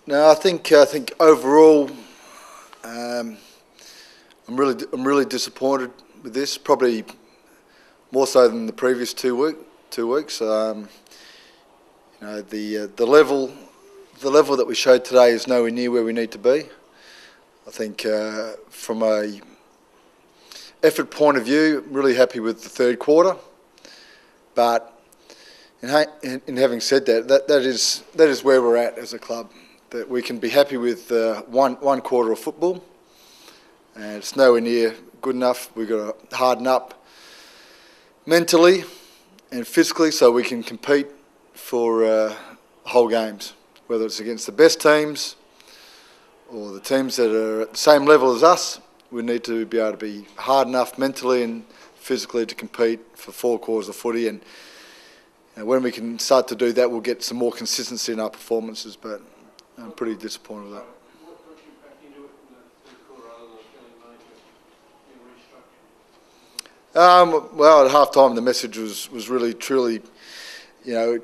No, I think overall, I'm really disappointed with this. Probably more so than the previous 2 weeks. The level that we showed today is nowhere near where we need to be. I think from a effort point of view, I'm really happy with the third quarter. But in having said that, that is where we're at as a club. That we can be happy with one quarter of football, and it's nowhere near good enough. We've got to harden up mentally and physically so we can compete for whole games, whether it's against the best teams or the teams that are at the same level as us. We need to be able to be hard enough mentally and physically to compete for 4 quarters of footy, and when we can start to do that, we'll get some more consistency in our performances, but I'm pretty disappointed with that. What got you back into it in the third quarter other than feeling major restructure? Well, at half-time the message was really, truly,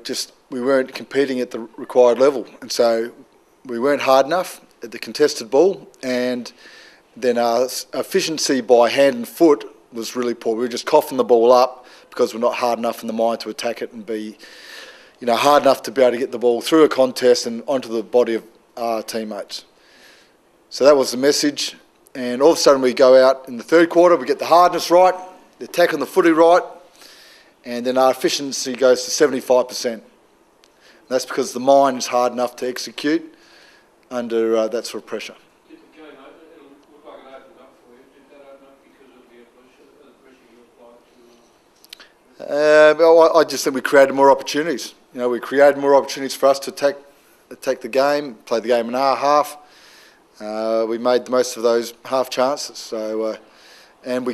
just we weren't competing at the required level, and so we weren't hard enough at the contested ball, and then our efficiency by hand and foot was really poor. We were just coughing the ball up because we're not hard enough in the mind to attack it and be, hard enough to be able to get the ball through a contest and onto the body of our teammates. So that was the message, and all of a sudden we go out in the third quarter, we get the hardness right, the attack on the footy right, and then our efficiency goes to 75%. And that's because the mind is hard enough to execute under that sort of pressure. Did the game open? It looked like it opened up for you. Did that open up because of the pressure you applied to? Well, I just think we created more opportunities. We created more opportunities for us to attack the game, play the game in our half. We made the most of those half chances. So, and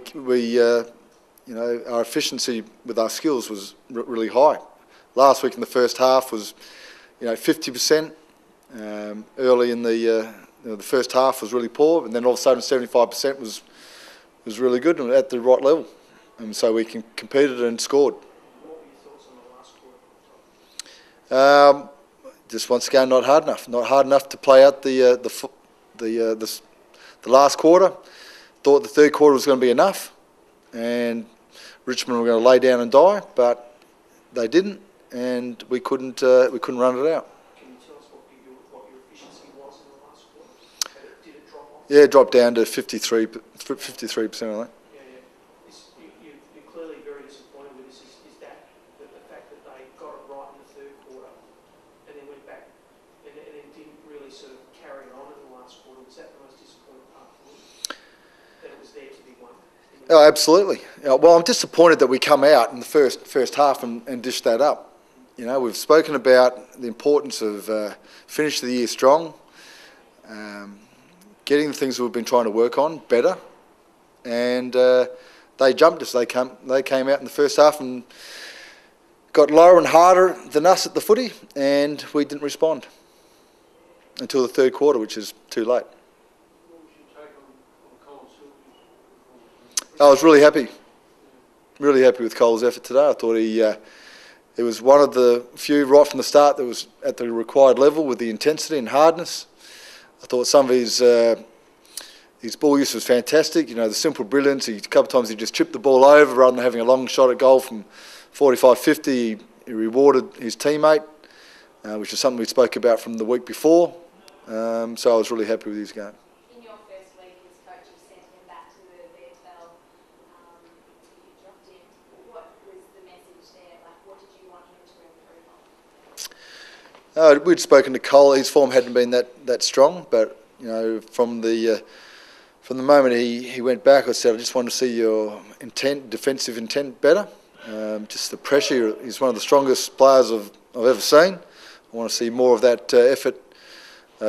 our efficiency with our skills was really high. Last week in the first half was, 50%. Early in the first half was really poor, and then all of a sudden 75% was really good and at the right level, and so we competed and scored. What were your thoughts on the last quarter? Just once again, not hard enough to play out the last quarter. Thought the third quarter was going to be enough, and Richmond were going to lay down and die, but they didn't, and we couldn't run it out. Can you tell us what your efficiency was in the last quarter? Did it drop off? Yeah, it dropped down to 53%, I think. You're clearly very disappointed with this. Is that the fact that they got it right in the third quarter and then went back and then didn't really sort of carry on in the last quarter? Was that the most disappointing part for you? That it was there to be won? Oh, absolutely. Well, I'm disappointed that we come out in the first half and dish that up. We've spoken about the importance of finishing the year strong, getting the things that we've been trying to work on better, and they jumped us. They came out in the first half and got lower and harder than us at the footy, and we didn't respond until the third quarter, which is too late. What was your take on Cole's performance? I was really happy with Cole's effort today. I thought it was one of the few right from the start that was at the required level with the intensity and hardness. I thought some of his ball use was fantastic. The simple brilliance. A couple of times he just chipped the ball over rather than having a long shot at goal from 45, 50. He rewarded his teammate, which is something we spoke about from the week before. So I was really happy with his game. In your first week as coach, you sent him back to the VFL. You dropped him. What was the message there? What did you want him to improve on? We'd spoken to Cole. His form hadn't been that strong, but from the moment he went back, I said I just want to see your defensive intent better. Just the pressure. He's one of the strongest players I've ever seen. I want to see more of that effort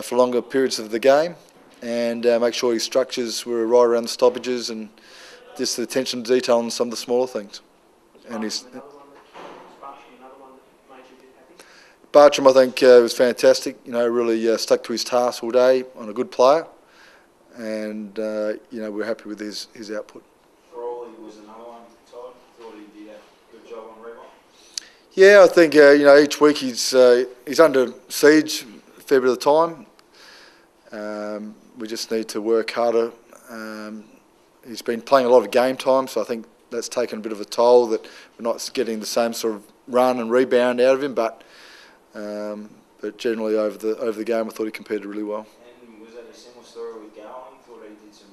for longer periods of the game, and make sure his structures were right around the stoppages and just the attention to detail on some of the smaller things. And he's. Bartram, I think, was fantastic. Really stuck to his task all day on a good player, and we're happy with his output. Crawley was another one, Todd. Thought he did a good job on rebound. Yeah, I think each week he's under siege a fair bit of the time. We just need to work harder. He's been playing a lot of game time, so I think that's taken a bit of a toll, that we're not getting the same sort of run and rebound out of him. But generally over the game, I thought he competed really well. And was that a similar story with Garland? Thought he did some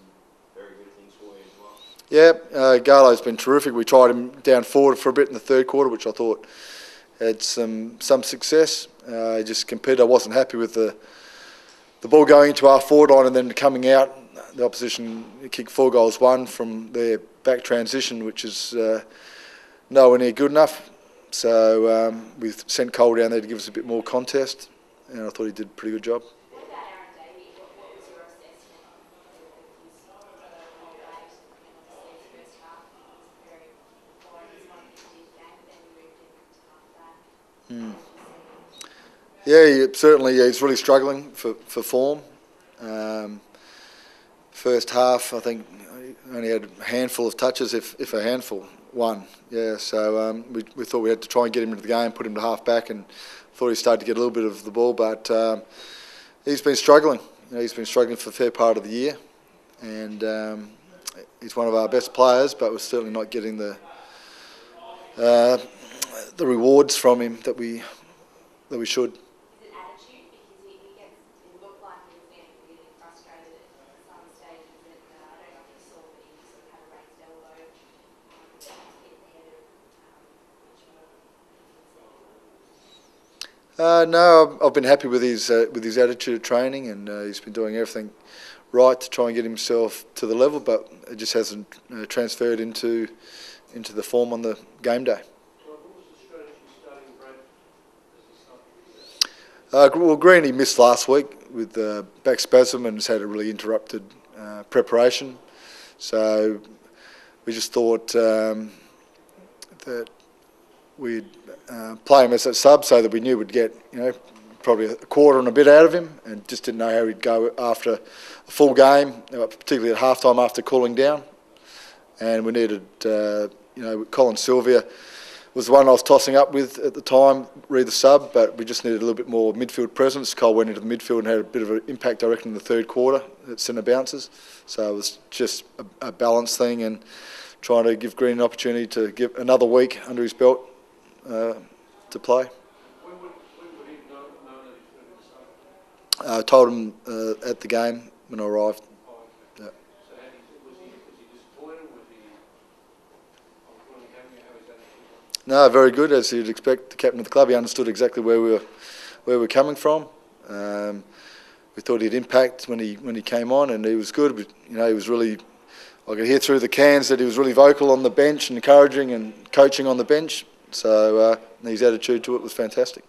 very good things for you as well. Yeah, Garlo's been terrific. We tried him down forward for a bit in the third quarter, which I thought had some success. He just competed. I wasn't happy with the ball going into our forward line and then coming out. The opposition kicked 4 goals, 1 from their back transition, which is nowhere near good enough. So we sent Cole down there to give us a bit more contest, and I thought he did a pretty good job. What about Aaron Davey? What was your assessment of his whole rate? And obviously his first half was very poor. He's one of the big game, but then we moved him to half back. Yeah, certainly he's really struggling for form. First half, I think, only had a handful of touches, if a handful, 1. Yeah, so we thought we had to try and get him into the game, put him to half back, and thought he started to get a little bit of the ball, but he's been struggling. He's been struggling for a fair part of the year, and he's one of our best players, but we're certainly not getting the rewards from him that we should. Is it attitude? Because it looked like he was getting really frustrated at some stages. That I don't know if you saw, but he sort of had a raised elbow, hit the head of No, I've been happy with his attitude at training, and he's been doing everything right to try and get himself to the level, but it just hasn't transferred into the form on the game day. Well, Greeny missed last week with back spasm and has had a really interrupted preparation. So we just thought that we'd play him as a sub so that we knew we'd get probably a quarter and a bit out of him, and just didn't know how he'd go after a full game, particularly at halftime after cooling down. And we needed, Colin Sylvia was the one I was tossing up with at the time, read the sub, but we just needed a little bit more midfield presence. Cole went into the midfield and had a bit of an impact, I reckon, in the third quarter at centre bounces. So it was just a balance thing, and trying to give Green an opportunity to get another week under his belt to play. When would he know that he's going to start? I told him at the game when I arrived. Yeah. So was he disappointed? Was he happy? How is that? No, very good, as you'd expect. The captain of the club, he understood exactly where we were coming from. We thought he'd impact when he came on, and he was good. But, he was really. I could hear through the cans that he was really vocal on the bench and encouraging and coaching on the bench. So his attitude to it was fantastic.